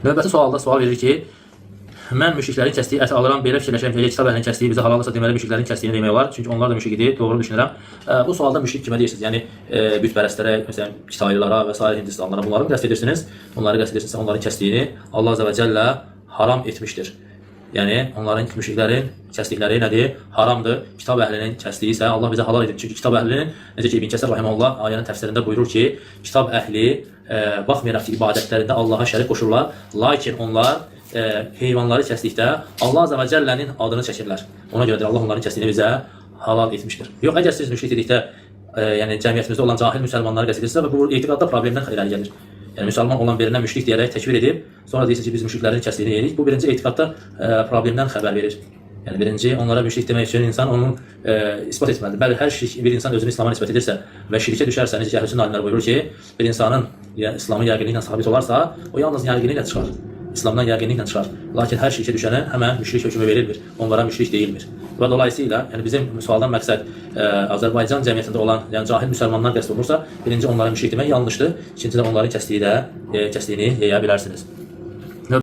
Növbəti sualda sual verir ki, mən müşriklərin kəsdiyi əti alıram, belə fikirləşirəm ki, kitab əhlinin kəsdiyi bizə halaldırsa, deməli müşriklərin kəsdiyini demək olar. Çünki onlar da müşrik idi, doğru düşünürəm. Bu sualda müşrik kimə deyirsiniz? Yəni bütpərəstlərə, məsələn, Kitaylılara və s. Hindistanlara bunları mı qəsd edirsiniz? Onları qəsd edirsinizsə, onların kəsdiyini Allah Azza və Cəllə haram etmişdir. Yəni onların, müşriklərin kəsdikləri nədir? Haramdır. Kitab əhlinin kəsdiyi isə Allah bizə halal edir. Çünki kitab əhlinin, necə ki İbn Kəsir rahimehullah ayənin təfsirində buyurur ki, kitab əhli baxmayaraq ki, ibadətlərində Allaha şərik qoşurlar, lakin onlar heyvanları kəsdikdə Allah Azza və Cəllənin adını çəkirlər. Ona görədir Allah onların kəsdiyini bizə halal etmişdir. Yox, əgər siz müşrik dedikdə yəni cəmiyyətimizdə olan cahil müsəlmanları qəsd edirsinizsə, bu etiqadda problemdən irəli gəlir. Yəni müsəlman olan birinə müşrik deyərək təkfir edib, sonra deyirsiniz ki, biz müşriklərin kəsdiyini yedik. Bu birinci etiqadda problemdən xəbər verir. Yəni birinci onlara müşrik demək üçün insan onu isbat etməlidir. Bəli, hər bir insan özünü İslam'a nisbət edirsə və şirkə düşərsə, necə ki Əhlüsünnə alimləri buyurur ki, bir insanın İslamın yəqinliklə sabit olarsa, o yalnız yəqinliklə çıxar. İslamdan yəqinliklə çıxar. Lakin hər şirkə düşənə həmən müşrik hökmü verilmir. Onlara müşrik deyilmir. Və dolayısıyla yəni bizim sualdan məqsəd Azərbaycan cəmiyyətində olan yəni cahil müsəlmanlar qəsd olunursa, birinci onlara müşrik demək yanlışdır. İkinci də onların kəsdiyini yeyə bilərsiniz.